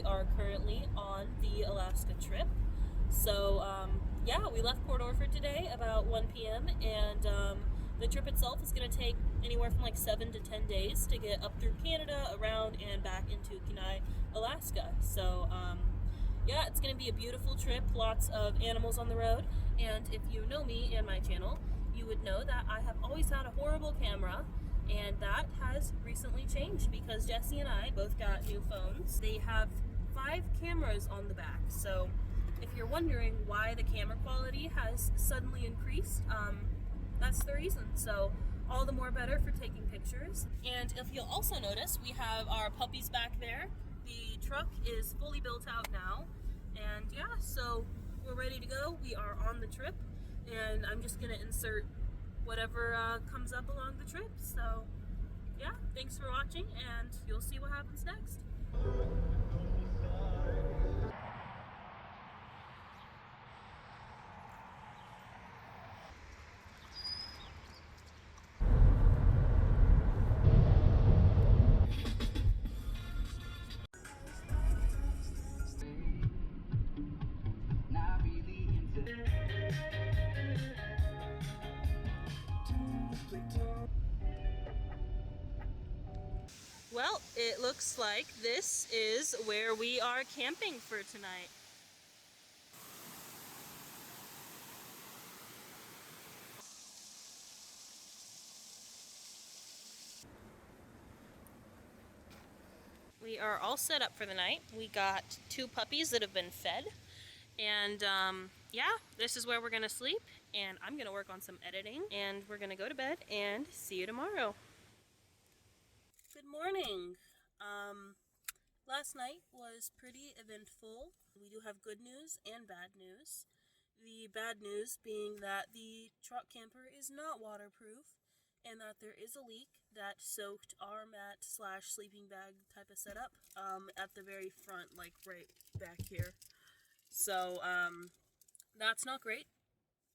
we are currently on the Alaska trip. So, yeah, we left Port Orford today about 1 p.m. and the trip itself is going to take anywhere from like 7 to 10 days to get up through Canada, around, and back into Kenai, Alaska. So, yeah, it's going to be a beautiful trip, lots of animals on the road, and if you know me and my channel, you would know that I have always had a horrible camera, and that has recently changed because Jesse and I both got new phones. They have 5 cameras on the back, so if you're wondering why the camera quality has suddenly increased, that's the reason. So all the more better for taking pictures. And if you'll also notice, we have our puppies back there. The truck is fully built out now, and yeah, so we're ready to go. We are on the trip, and I'm just gonna insert whatever comes up along the trip. So yeah, thanks for watching, and you'll see what happens next. Well, it looks like this is where we are camping for tonight. We are all set up for the night. We got 2 puppies that have been fed. And yeah, this is where we're gonna sleep. And I'm gonna work on some editing. And we're gonna go to bed and see you tomorrow. Good morning. Last night was pretty eventful. We do have good news and bad news. The bad news being that the truck camper is not waterproof and that there is a leak that soaked our mat / sleeping bag type of setup at the very front, like right back here. So that's not great.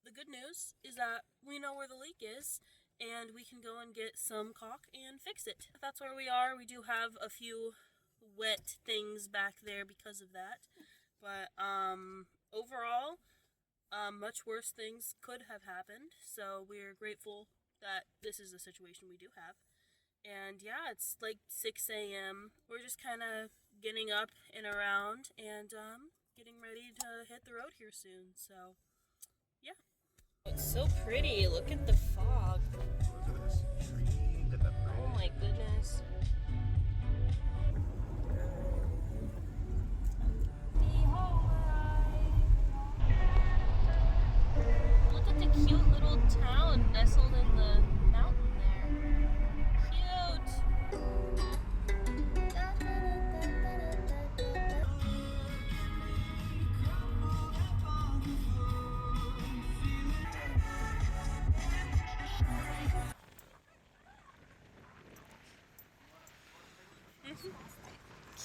The good news is that we know where the leak is and we can go and get some caulk and fix it. That's where we are. We do have a few wet things back there because of that, but overall much worse things could have happened, so we're grateful that this is the situation we do have. And yeah, it's like 6 a.m. We're just kind of getting up and around and getting ready to hit the road here soon, so yeah. It's so pretty. Look at the fog. Oh my goodness. Look at the cute little town nestled in the mountain there. Cute.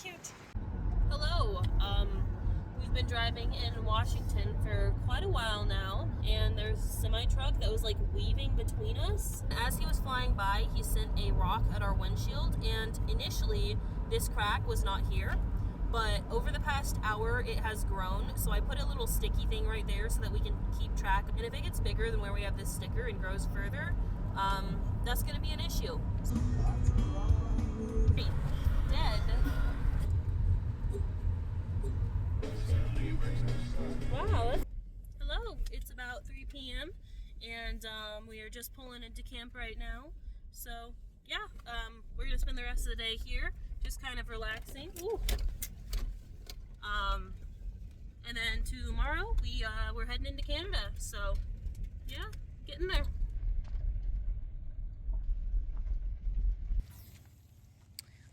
Cute. Hello. We've been driving in Washington for quite a while now, and there's a semi-truck that was like weaving between us. As he was flying by, he sent a rock at our windshield, and initially this crack was not here, but over the past hour it has grown, so I put a little sticky thing right there so that we can keep track, and if it gets bigger than where we have this sticker and grows further, that's going to be an issue. Dead. Wow. Hello, it's about 3 p.m. and we are just pulling into camp right now. So yeah, we're gonna spend the rest of the day here, just kind of relaxing. Ooh. And then tomorrow we're heading into Canada. So yeah, getting there.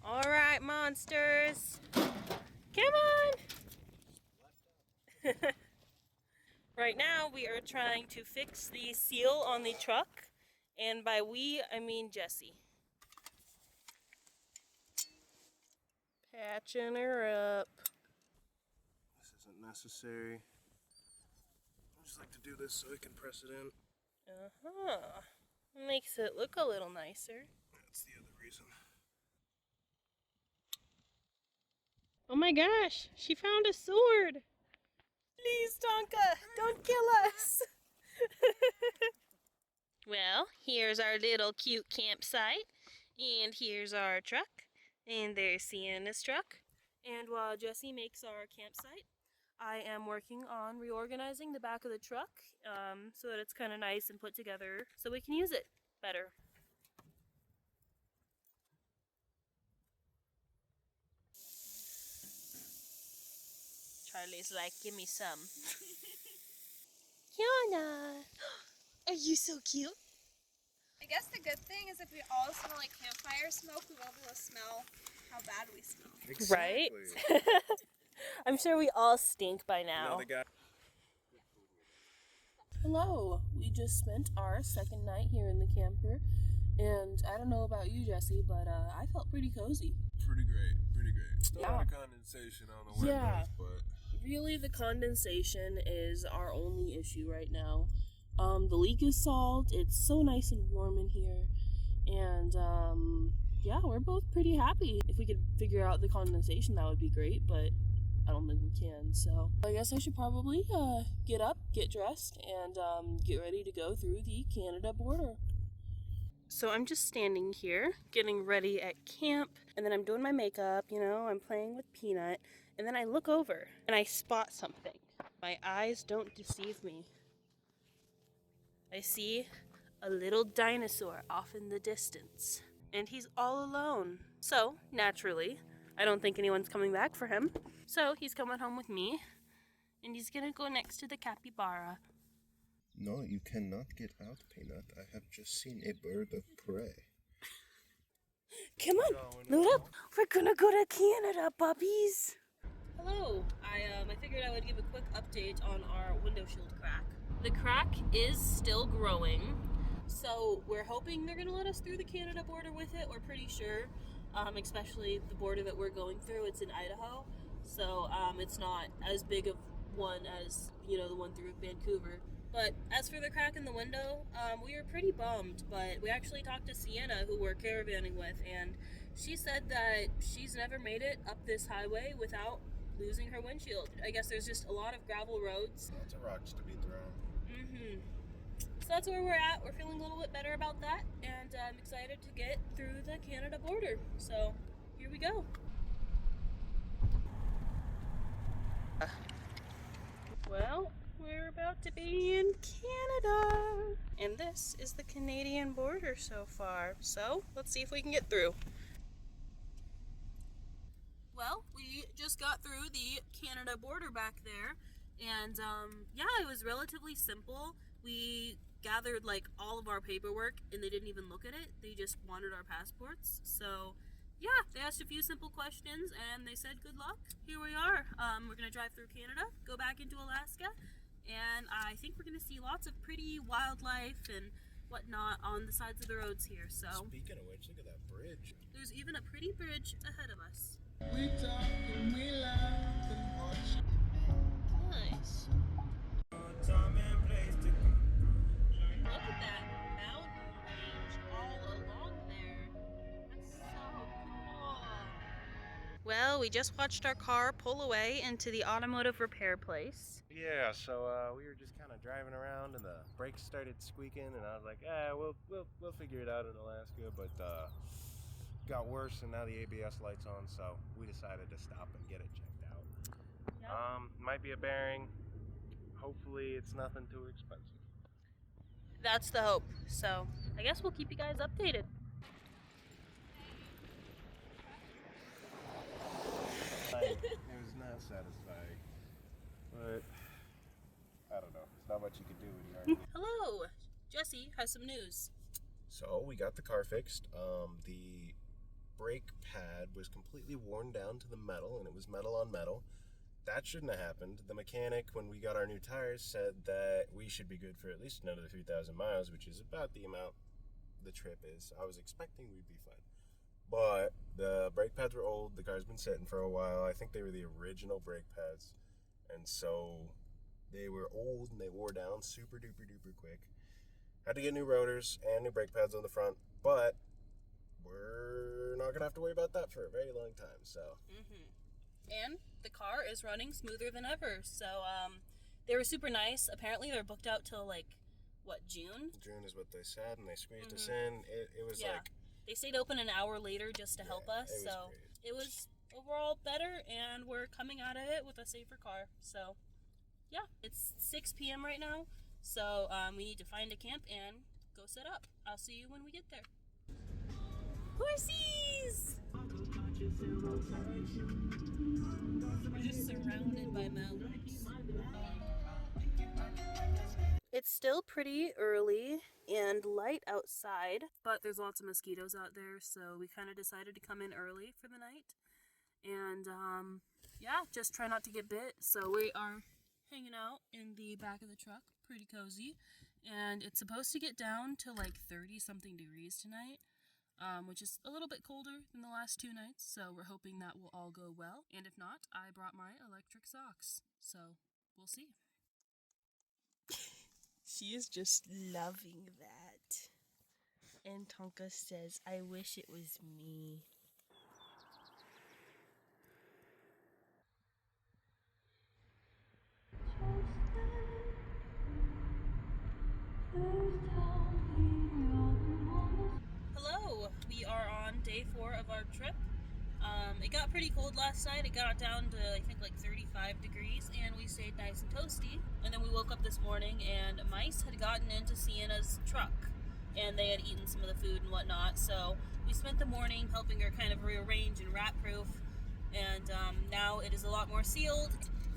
All right, monsters, come on. Right now we are trying to fix the seal on the truck, and by we I mean Jesse. Patching her up. This isn't necessary. I just like to do this so I can press it in. Uh-huh. Makes it look a little nicer. That's the other reason. Oh my gosh, she found a sword. Please, Tonka, don't kill us. Well, here's our little cute campsite, and here's our truck, and there's Sienna's truck. And while Jesse makes our campsite, I am working on reorganizing the back of the truck so that it's kind of nice and put together so we can use it better. Charlie's like, give me some. Kiana, are you so cute? I guess the good thing is if we all smell like campfire smoke, we won't be able to smell how bad we smell. Right? I'm sure we all stink by now. Hello, we just spent our second night here in the camper, and I don't know about you, Jesse, but I felt pretty cozy. Pretty great, pretty great. Still a lot of Yeah. condensation on the windows, Yeah. but Really, the condensation is our only issue right now. The leak is solved. It's so nice and warm in here, and yeah, we're both pretty happy. If we could figure out the condensation, that would be great, but I don't think we can. So I guess I should probably get up, get dressed, and get ready to go through the Canada border. So I'm just standing here, getting ready at camp, and then I'm doing my makeup, you know, I'm playing with Peanut, and then I look over and I spot something. My eyes don't deceive me. I see a little dinosaur off in the distance, and he's all alone. So, naturally, I don't think anyone's coming back for him. So, he's coming home with me, and he's gonna go next to the capybara. No, you cannot get out, Peanut. I have just seen a bird of prey. Come on, load up. We're gonna go to Canada, puppies. Hello. I figured I would give a quick update on our window shield crack. The crack is still growing, so we're hoping they're gonna let us through the Canada border with it. We're pretty sure, especially the border that we're going through. It's in Idaho, so it's not as big of one as, you know, the one through Vancouver. But as for the crack in the window, we were pretty bummed, but we actually talked to Sienna, who we're caravanning with, and she said that she's never made it up this highway without losing her windshield. I guess there's just a lot of gravel roads. Lots of rocks to be thrown. So that's where we're at. We're feeling a little bit better about that, and I'm excited to get through the Canada border. So here we go. Well, we're about to be in Canada, and this is the Canadian border so far. So let's see if we can get through. Well, we just got through the Canada border back there, and yeah, it was relatively simple. We gathered like all of our paperwork, and they didn't even look at it. They just wanted our passports. So yeah, they asked a few simple questions, and they said good luck. Here we are. We're gonna drive through Canada, go back into Alaska, and I think we're gonna see lots of pretty wildlife and whatnot on the sides of the roads here. So Speaking of which, look at that bridge. there's even a pretty bridge ahead of us. we talk and we laugh and watch. Nice. Look at that mountain range all along there. That's so cool. Well, we just watched our car pull away into the automotive repair place. Yeah, so we were just kind of driving around, and the brakes started squeaking, and I was like, we'll figure it out in Alaska, but got worse, and now the ABS light's on, so we decided to stop and get it checked out. Yep. Might be a bearing. Hopefully it's nothing too expensive. That's the hope. So I guess we'll keep you guys updated. It was not satisfying, but I don't know. There's not much you can do when you already. Hello, Jesse has some news. So we got the car fixed. The brake pad was completely worn down to the metal, and it was metal on metal. That shouldn't have happened. The mechanic, when we got our new tires, said that we should be good for at least another 3,000 miles, which is about the amount the trip is. I was expecting we'd be fine. But the brake pads were old. The car's been sitting for a while. I think they were the original brake pads. And so they were old and they wore down super duper duper quick. Had to get new rotors and new brake pads on the front, but we're not going to have to worry about that for a very long time. So and the car is running smoother than ever. So they were super nice. Apparently they're booked out till like, what, June? June is what they said, and they squeezed us in. It was like... They stayed open an hour later just to help us. It was So great. it was overall better, and we're coming out of it with a safer car. So yeah, it's 6 p.m. right now. So we need to find a camp and go set up. I'll see you when we get there. Horsies! We're just surrounded by mountains. It's still pretty early and light outside, but there's lots of mosquitoes out there, so we kind of decided to come in early for the night. And yeah, just try not to get bit. So we are hanging out in the back of the truck, pretty cozy. And it's supposed to get down to like 30 something degrees tonight, which is a little bit colder than the last 2 nights. So we're hoping that will all go well. And if not, I brought my electric socks. So we'll see. She is just loving that. And Tonka says, I wish it was me. Hello, we are on day 4 of our trip. It got pretty cold last night. It got down to, I think, like 35 degrees, and we stayed nice and toasty. And then we woke up this morning, and mice had gotten into Sienna's truck, and they had eaten some of the food and whatnot. So we spent the morning helping her kind of rearrange and rat-proof, and now it is a lot more sealed,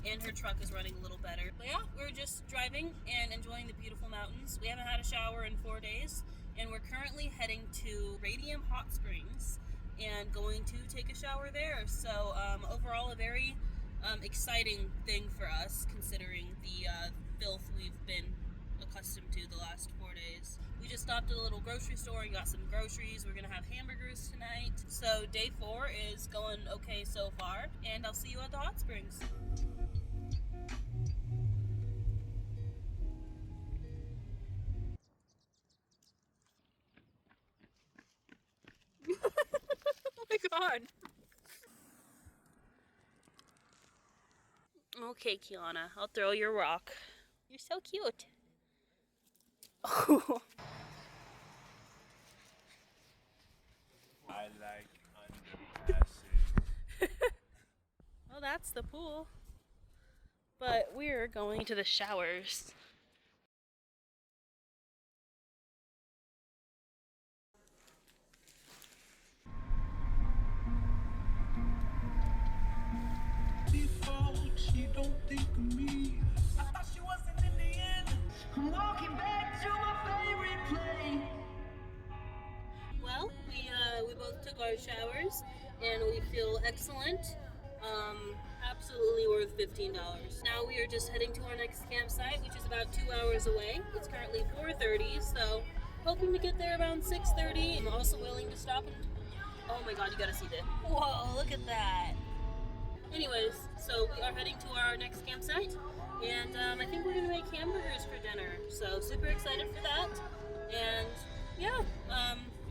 and her truck is running a little better. But yeah, we're just driving and enjoying the beautiful mountains. We haven't had a shower in 4 days, and we're currently heading to Radium Hot Springs and going to take a shower there. So overall a very exciting thing for us, considering the filth we've been accustomed to the last 4 days. We just stopped at a little grocery store and got some groceries. We're gonna have hamburgers tonight. So day 4 is going okay so far, and I'll see you at the hot springs. Oh my god. Okay, Kiana, I'll throw your rock. You're so cute. Oh. I like underpassing. Well, that's the pool. But we're going to the showers. She don't think of me. I thought she wasn't in the end. I'm walking back to my favorite place. Well, we both took our showers and we feel excellent. Absolutely worth $15. Now we are just heading to our next campsite, which is about 2 hours away. It's currently 4:30, so hoping to get there around 6:30. I'm also willing to stop and... Oh my god, you gotta see this. Whoa, look at that. Anyways, so we are heading to our next campsite, and I think we're gonna make hamburgers for dinner. So super excited for that. And yeah,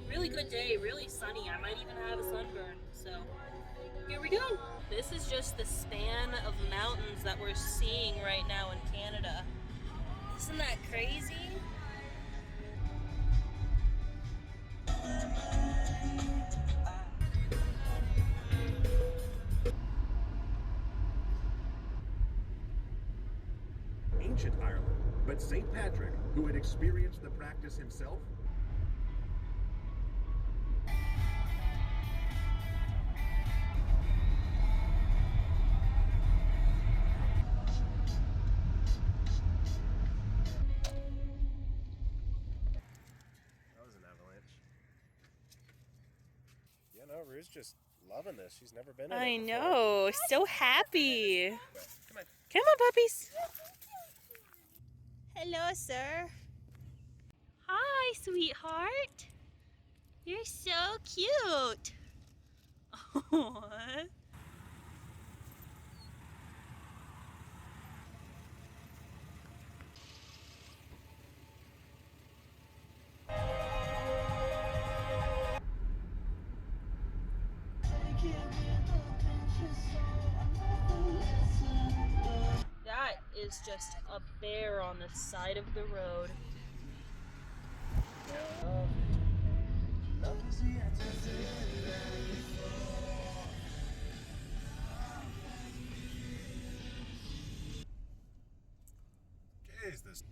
really good day, really sunny. I might even have a sunburn. So here we go. This is just the span of mountains that we're seeing right now in Canada. Isn't that crazy? Ancient Ireland, but St. Patrick, who had experienced the practice himself, That was an avalanche. Yeah, no, Rue's just loving this. She's never been in I it before. know, so happy. Come on. Come on, puppies. Hello, sir. Hi, sweetheart. You're so cute. Aww. is just a bear on the side of the road. Okay, is this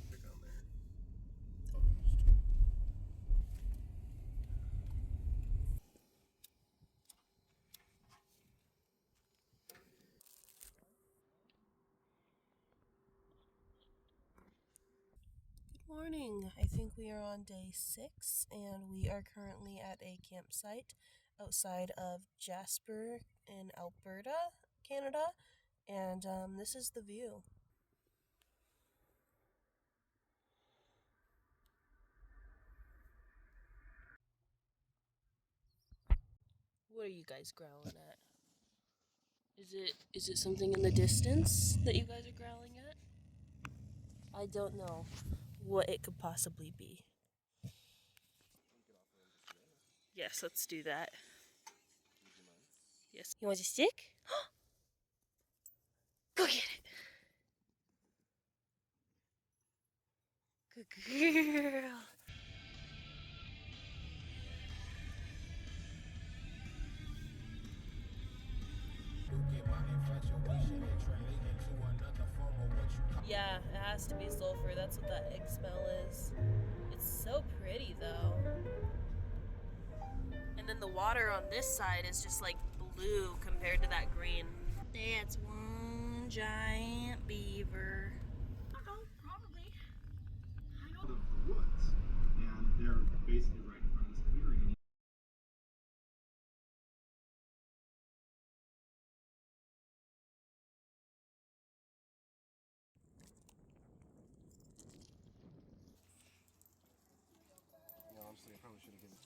click on there? Good morning. I think we are on day 6 and we are currently at a campsite outside of Jasper in Alberta, Canada, and this is the view. What are you guys growling at? Is it something in the distance that you guys are growling at? I don't know what it could possibly be. Yes, let's do that. Yes. You want a stick? Go get it. Good girl. Yeah, it has to be sulfur. That's what that egg smell is. It's so pretty though. And then the water on this side is just like blue compared to that green. That's one giant beaver. Probably. Of the woods, and they're basically right in front of this clearing. Yeah, honestly, I probably should have given.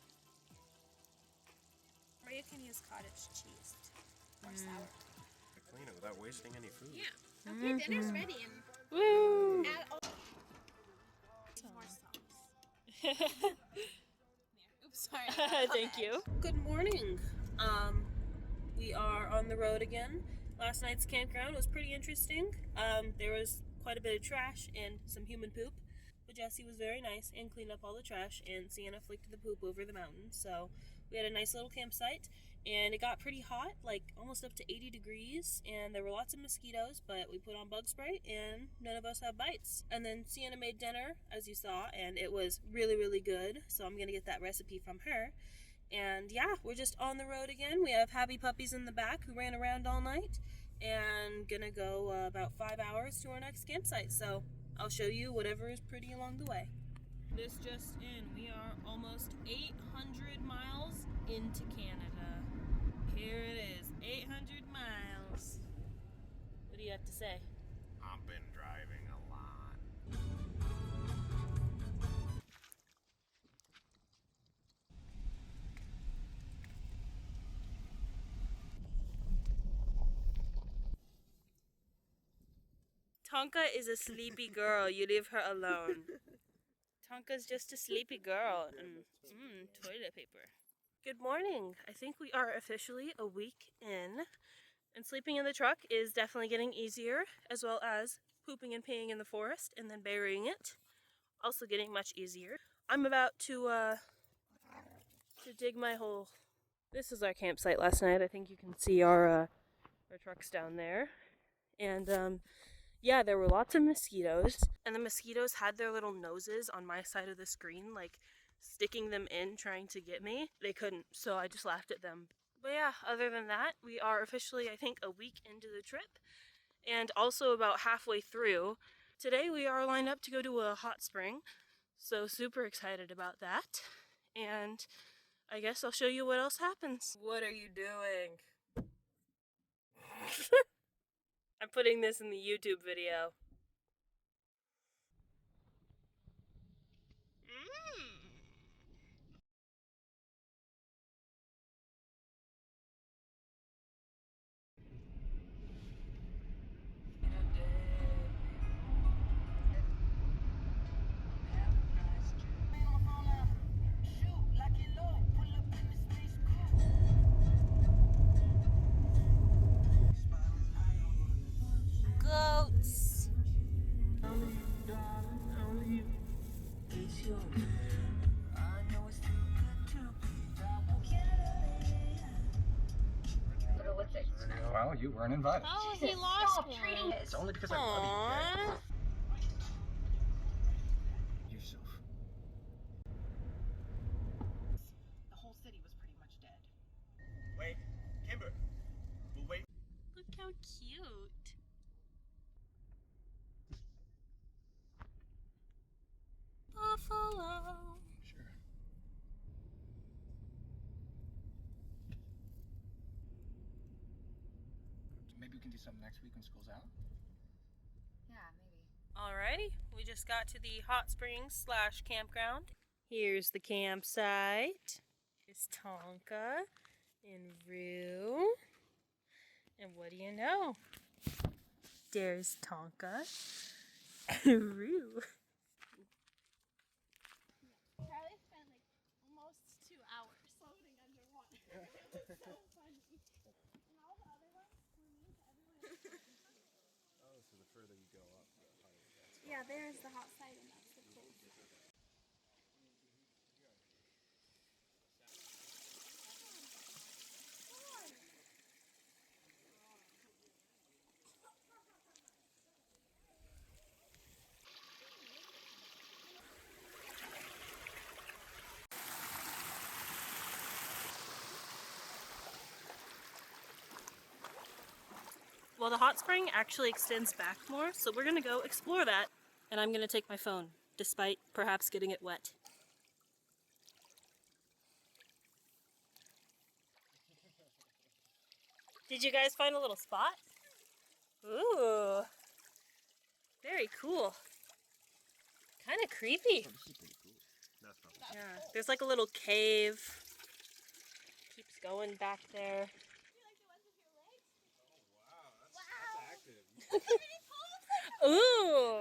Or you can use cottage cheese or sour. To clean it without wasting any food. Yeah. Okay, dinner's ready and Woo! add all more sauce. Oops, sorry. Thank you. Good morning. We are on the road again. Last night's campground was pretty interesting. There was quite a bit of trash and some human poop, but Jessie was very nice and cleaned up all the trash, and Sienna flicked the poop over the mountain. So we had a nice little campsite, and it got pretty hot, like almost up to 80 degrees, and there were lots of mosquitoes, but we put on bug spray and none of us had bites. And then Sienna made dinner, as you saw, and it was really, really good. So I'm gonna get that recipe from her. And yeah, we're just on the road again. We have happy puppies in the back who ran around all night, and gonna go about 5 hours to our next campsite. So I'll show you whatever is pretty along the way. This just in, we are almost 800 miles into Canada. Here it is, 800 miles. What do you have to say? I've been driving a lot. Tonka is a sleepy girl. You leave her alone. Tonka's just a sleepy girl. And toilet paper. Good morning. I think we are officially a week in. And sleeping in the truck is definitely getting easier, as well as pooping and peeing in the forest and then burying it. Also getting much easier. I'm about to dig my hole. This is our campsite last night. I think you can see our trucks down there. And yeah, there were lots of mosquitoes, and the mosquitoes had their little noses on my side of the screen, like sticking them in, trying to get me. They couldn't, so I just laughed at them. But yeah, other than that, we are officially, I think, a week into the trip, and also about halfway through. Today we are lined up to go to a hot spring, so super excited about that. And I guess I'll show you what else happens. What are you doing? I'm putting this in the YouTube video. Well, you weren't invited. Oh, he lost one. It's only because I love you, Aww. okay? Yusuf. The whole city was pretty much dead. Wait, Kimber. We'll wait. Look how cute. Buffalo. Sure. Maybe we can do something next week when school's out? Yeah, maybe. Alrighty, we just got to the hot springs / campground. Here's the campsite. Here's Tonka and Rue. And what do you know? There's Tonka and Rue. Charlie spent like almost 2 hours floating underwater. It was so funny. And all the other ones were mean to everyone. Oh, so the further you go up, the higher it gets. Yeah, there's the hot side and that's the cold side. Well, the hot spring actually extends back more, so we're gonna go explore that. And I'm gonna take my phone, despite perhaps getting it wet. Did you guys find a little spot? Ooh, very cool. Kind of creepy. Oh, this is pretty cool. That's probably. Yeah, there's like a little cave. Keeps going back there. Ooh! I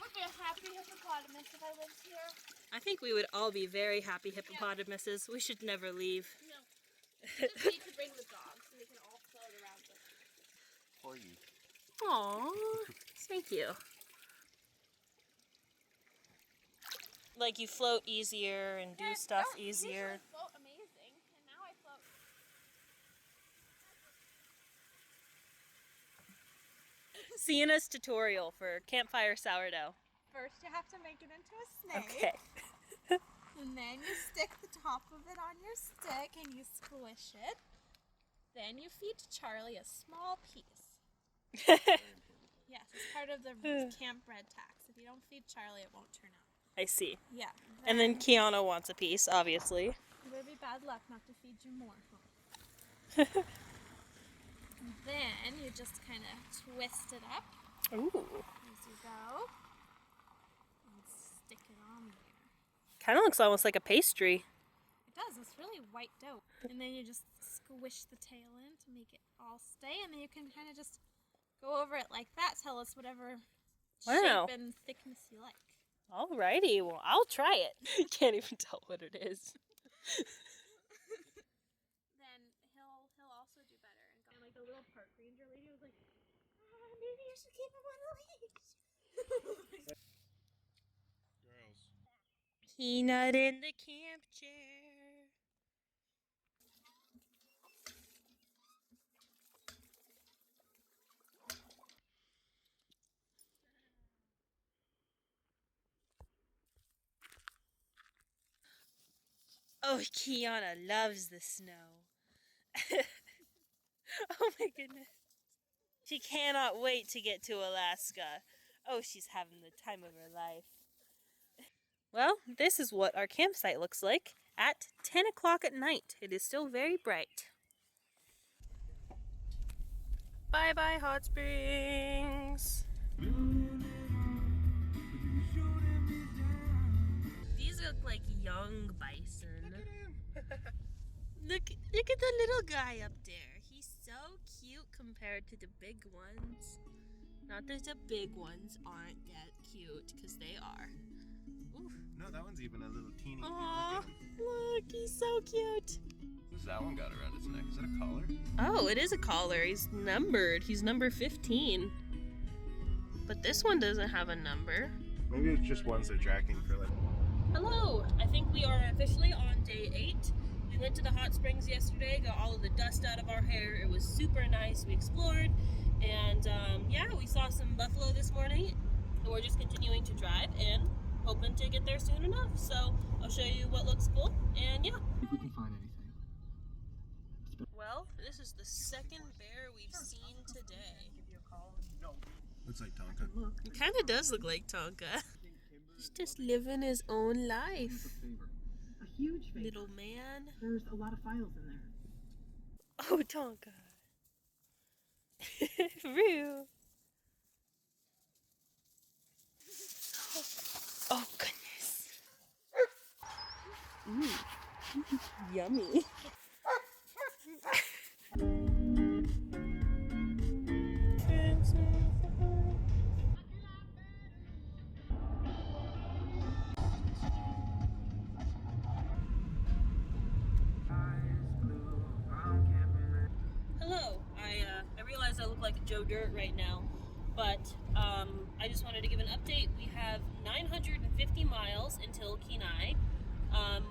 would be a happy hippopotamus if I lived here. I think we would all be very happy hippopotamuses. We should never leave. No. We just need to bring the dogs so they can all float around with us. For you. Aww, thank you. Like you float easier and do stuff easier. I float amazing, and now I float. Sienna's tutorial for campfire sourdough. First, you have to make it into a snake. Okay. And then you stick the top of it on your stick and you squish it. Then you feed Charlie a small piece. Yes, it's part of the camp bread tax. If you don't feed Charlie, it won't turn out. I see. Yeah. And then Kiana wants a piece, obviously. It would be bad luck not to feed you more. Huh? And then you just kind of twist it up Ooh. as you go and stick it on there. Kind of looks almost like a pastry. It does. It's really white dough. And then you just squish the tail in to make it all stay, and then you can kind of just go over it like that. Tell us whatever Wow. shape and thickness you like. Alrighty, well, I'll try it. Can't even tell what it is. Then he'll also do better. And like the little park ranger lady was like, maybe you should keep him on a leash. Girls. Peanut in the camp chair. Oh, Kiana loves the snow. Oh my goodness. She cannot wait to get to Alaska. Oh, she's having the time of her life. Well, this is what our campsite looks like at 10 o'clock at night. It is still very bright. Bye-bye, Hot Springs. These look like young bison. Look at the little guy up there. He's so cute compared to the big ones. Not that the big ones aren't that cute, because they are. Ooh. No, that one's even a little teeny. Aw, look, he's so cute. What's that one got around his neck? Is that a collar? Oh, it is a collar. He's numbered. He's number 15. But this one doesn't have a number. Maybe it's just ones they're tracking for like. Hello! I think we are officially on day 8. We We went to the hot springs yesterday, got all of the dust out of our hair. It was super nice. We explored, and yeah, we saw some buffalo this morning. And we're just continuing to drive and hoping to get there soon enough. So I'll show you what looks cool, and yeah. If we can find anything. Well, this is the second bear we've seen today. Looks like Tonka. It kind of does look like Tonka. He's just living his own life. A huge favor. Little man. There's a lot of files in there. Oh, Tonka. Real. Oh, goodness. Yummy. Hello. I realize I look like Joe Dirt right now, but I just wanted to give an update. We have 950 miles until Kenai,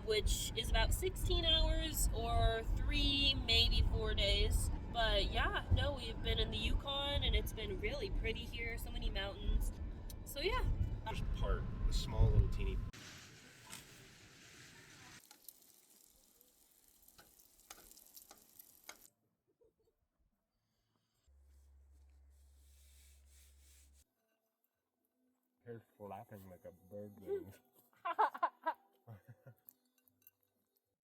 which is about 16 hours or 3, maybe 4 days. But yeah, no, we've been in the Yukon and it's been really pretty here. So many mountains. So yeah. There's part, a small little teeny. Hair's flapping like a bird wing.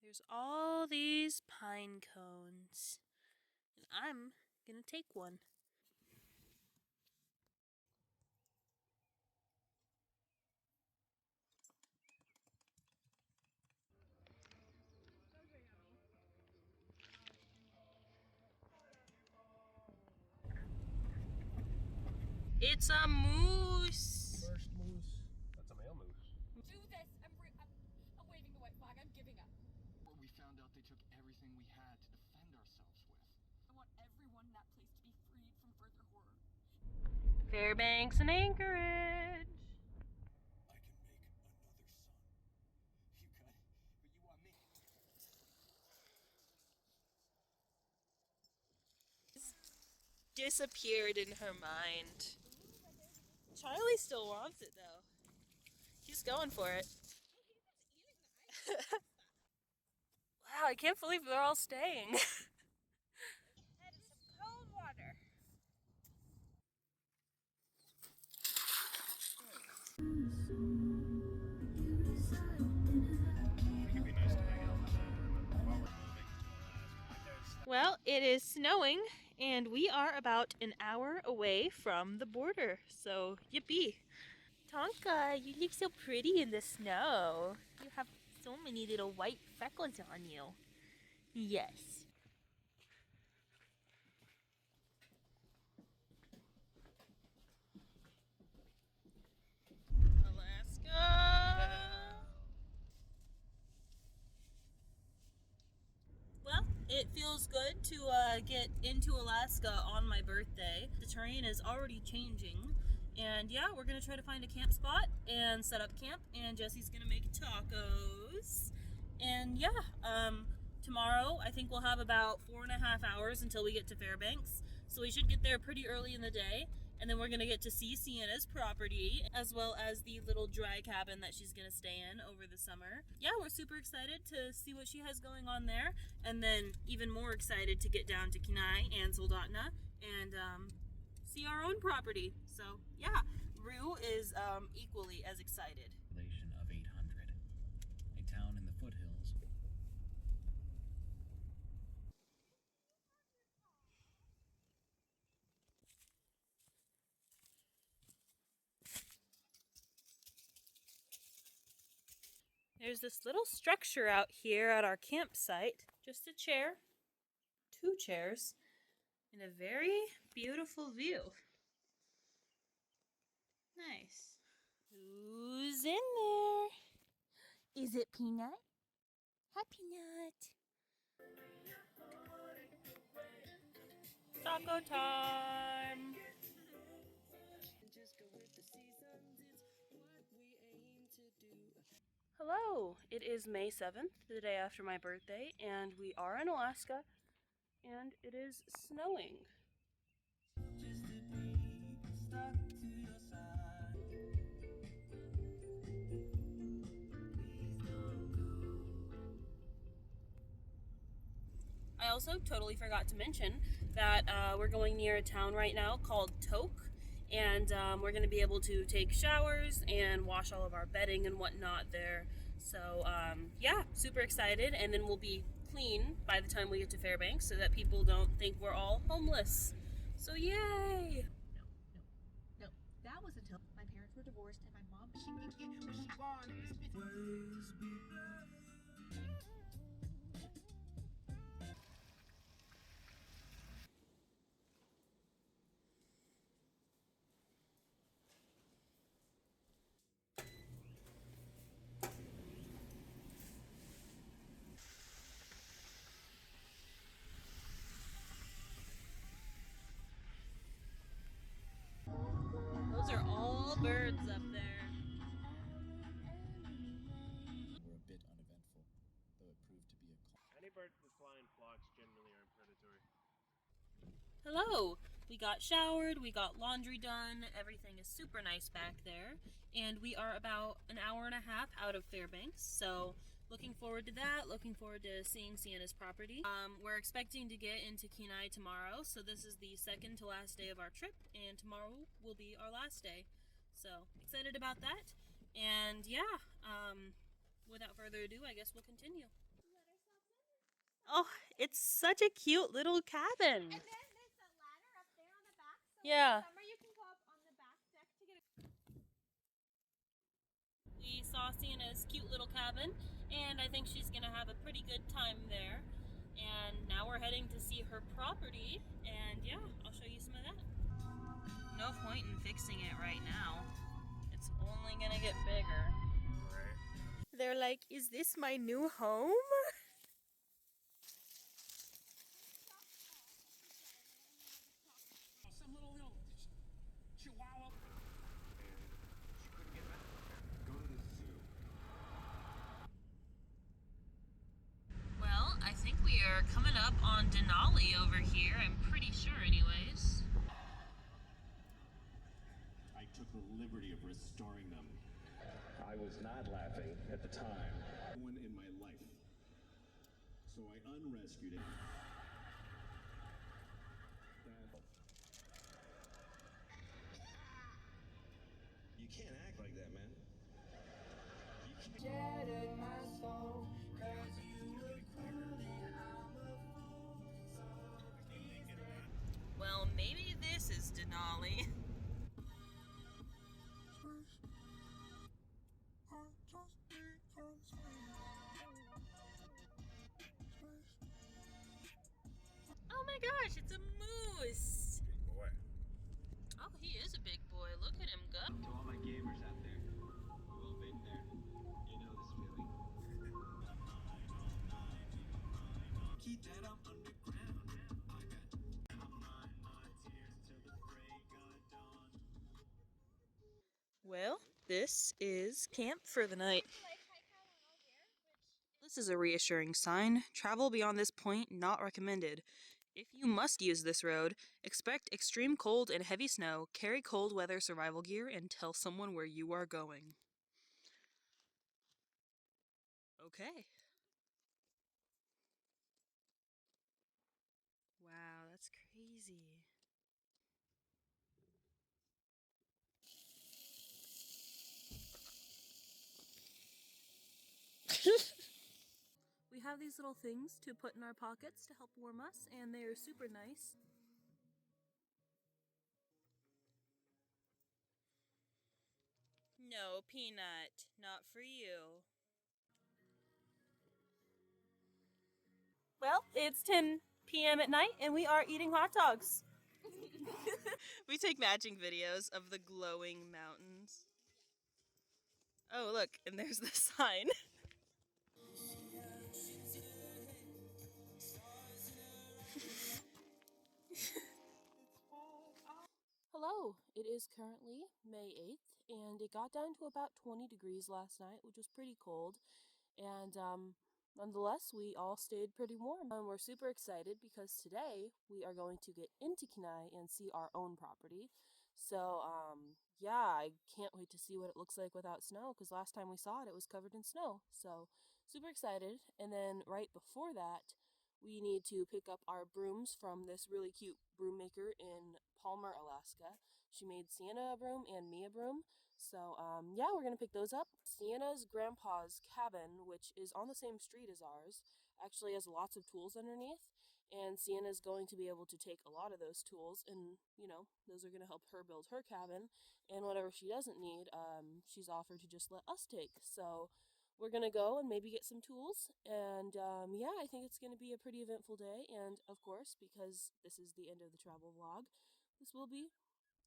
There's all these pine cones, and I'm gonna take one. It's a moose! First moose. That's a male moose. Do this! I'm waving the white flag. I'm giving up. We found out they took everything we had to defend ourselves with. I want everyone in that place to be freed from further horror. Fairbanks and Anchorage. I can make another son. You can, but you want me. Disappeared in her mind. Charlie still wants it though. He's going for it. Wow, I can't believe they're all staying. That is some cold water. It'd be nice to hang out with them while we're moving to Alaska. Well, it is snowing and we are about an hour away from the border, so yippee. Tonka, you look so pretty in the snow. You have so many little white freckles on you. Yes. Alaska! Well, it feels good to get into Alaska on my birthday. The terrain is already changing. And yeah, we're gonna try to find a camp spot and set up camp, and Jesse's gonna make tacos. And yeah, tomorrow I think we'll have about 4.5 hours until we get to Fairbanks. So we should get there pretty early in the day, and then we're gonna get to see Sienna's property, as well as the little dry cabin that she's gonna stay in over the summer. Yeah, we're super excited to see what she has going on there, and then even more excited to get down to Kenai and Soldotna and see our own property. So yeah, Rue is equally as excited. Population of 800. A town in the foothills. There's this little structure out here at our campsite. Just a chair, 2 chairs, and a very beautiful view. Nice. Who's in there? Is it Peanut? Hi, Peanut. Taco time. Hello, it is May 7th, the day after my birthday, and we are in Alaska, and it is snowing. I also totally forgot to mention that we're going near a town right now called Tok, and we're going to be able to take showers and wash all of our bedding and whatnot there. So yeah, super excited, and then we'll be clean by the time we get to Fairbanks so that people don't think we're all homeless. So yay! No, that was until my parents were divorced and my mom. Those are all birds up there. Were a bit uneventful, though it proved to be a Any birds that fly in flocks generally aren't predatory. Hello! We got showered, we got laundry done, everything is super nice back there, and we are about an hour and a half out of Fairbanks, so looking forward to that, looking forward to seeing Sienna's property. We're expecting to get into Kenai tomorrow, so this is the second to last day of our trip, and tomorrow will be our last day. So, excited about that, and yeah, without further ado, I guess we'll continue. Oh, it's such a cute little cabin. And then there's a ladder up there on the back. So Yeah. in the summer you can go up on the back deck to get a. We saw Sienna's cute little cabin, and I think she's gonna have a pretty good time there. And now we're heading to see her property, and yeah, I'll show you some of that. No point in fixing it right now. It's only gonna get bigger. Right. They're like, is this my new home? Some little chihuahua. She couldn't get back. Go to the zoo. Well, I think we are coming up on Denali over here. I'm pretty sure anyways. I took the liberty of restoring them. I was not laughing at the time. One in my life. So I unrescued it. You can't act like that, man. You can't. Well, maybe this is Denali. Oh my gosh, it's a moose! Big boy. Oh, he is a big boy. Look at him go. To all my gamers out there, we've all been there. You know this feeling. Keep that up underground. I got my tears till the break of dawn. Well, this is camp for the night. This is a reassuring sign. Travel beyond this point not recommended. If you must use this road, expect extreme cold and heavy snow, carry cold weather survival gear, and tell someone where you are going. Okay. Wow, that's crazy. We have these little things to put in our pockets to help warm us, and they are super nice. No, Peanut, not for you. Well, it's 10 p.m. at night, and we are eating hot dogs. We take matching videos of the glowing mountains. Oh, look, and there's the sign. Hello, it is currently May 8th, and it got down to about 20 degrees last night, which was pretty cold. And nonetheless, we all stayed pretty warm. We're super excited because today we are going to get into Kenai and see our own property. So, yeah, I can't wait to see what it looks like without snow, because last time we saw it, it was covered in snow. So, super excited. And then right before that, we need to pick up our brooms from this really cute broom maker in Palmer, Alaska. She made Sienna a broom and me a broom. So, yeah, we're going to pick those up. Sienna's grandpa's cabin, which is on the same street as ours, actually has lots of tools underneath. And Sienna's going to be able to take a lot of those tools, and, you know, those are going to help her build her cabin. And whatever she doesn't need, she's offered to just let us take. So, we're going to go and maybe get some tools. And yeah, I think it's going to be a pretty eventful day. And of course, because this is the end of the travel vlog, this will be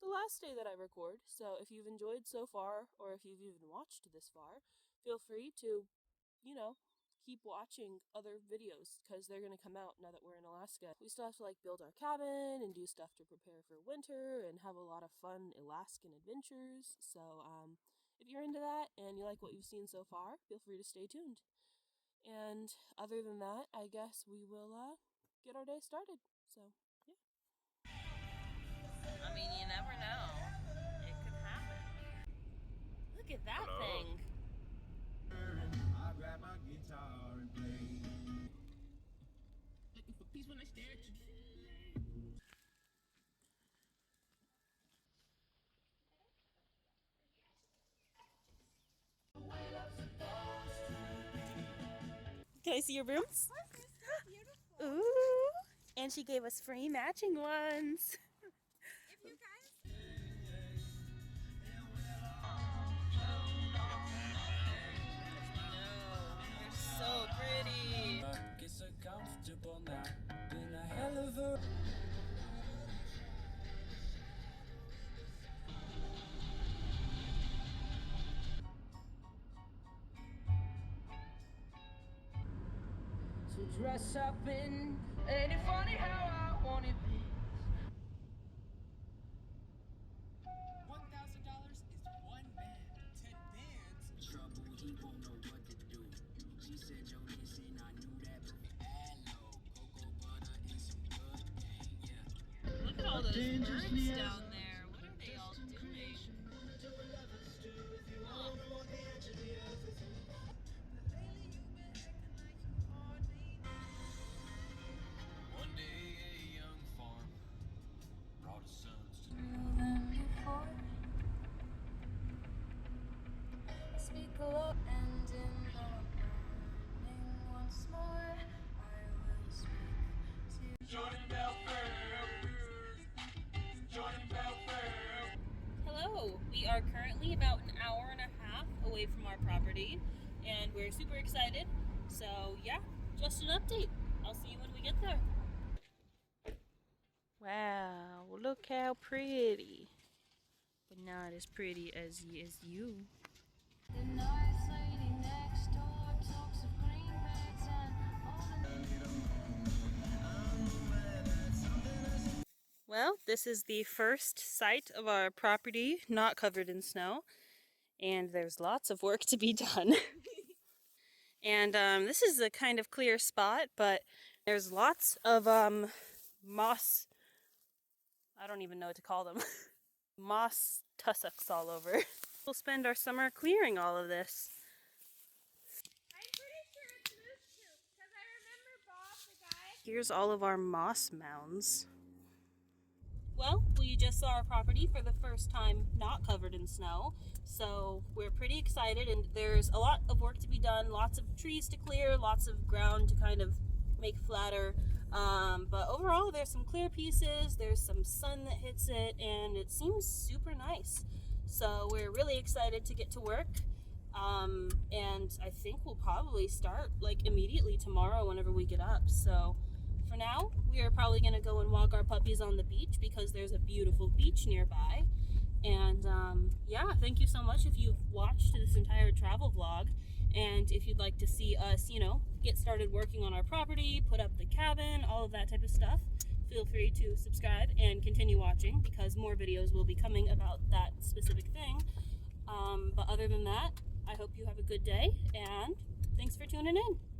the last day that I record. So if you've enjoyed so far, or if you've even watched this far, feel free to, you know, keep watching other videos, because they're going to come out now that we're in Alaska. We still have to like build our cabin and do stuff to prepare for winter and have a lot of fun Alaskan adventures. So if you're into that and you like what you've seen so far, feel free to stay tuned. And other than that, I guess we will get our day started. So, yeah. I mean, you never know. It could happen. Look at that thing. I grab my guitar and play. Looking for peace when I stare at you. Can I see your brooms? Of course, they're so beautiful. Ooh! And she gave us free matching ones. If you guys They're so pretty. Get so comfortable now. Been a hell of a to dress up in. Ain't it funny how I want it be? $1,000 is one band. 10 bands. Trouble, he won't know what to do. She said, yo, listen, I knew that. Hello, cocoa butter and some good game, yeah. Look at all those birds down there. What are they all doing? Oh. One day, a young farm brought his sons to Speak low and in the morning once more I will speak to Jordan Belfast. Jordan Belfast. Hello, we are currently about an hour and a half away from our property, and we're super excited. So yeah, just an update. I'll see you when we get there. Wow, look how pretty. But not as pretty as you. the nice lady next door talks of greenbacks and all the Well, this is the first site of our property not covered in snow, and there's lots of work to be done. And this is a kind of clear spot, but there's lots of moss, I don't even know what to call them, moss tussocks all over. We'll spend our summer clearing all of this. I'm pretty sure it's moose poop, because I remember Bob, the guy. Here's all of our moss mounds. Well, we just saw our property for the first time not covered in snow, so we're pretty excited, and there's a lot of work to be done, lots of trees to clear, lots of ground to kind of make flatter, but overall there's some clear pieces, there's some sun that hits it, and it seems super nice. So we're really excited to get to work, and I think we'll probably start like immediately tomorrow whenever we get up. So for now, we are probably going to go and walk our puppies on the beach because there's a beautiful beach nearby. And yeah, thank you so much if you've watched this entire travel vlog. And if you'd like to see us, you know, get started working on our property, put up the cabin, all of that type of stuff, feel feel free to subscribe and continue watching because more videos will be coming about that specific thing. But other than that, I hope you have a good day and thanks for tuning in.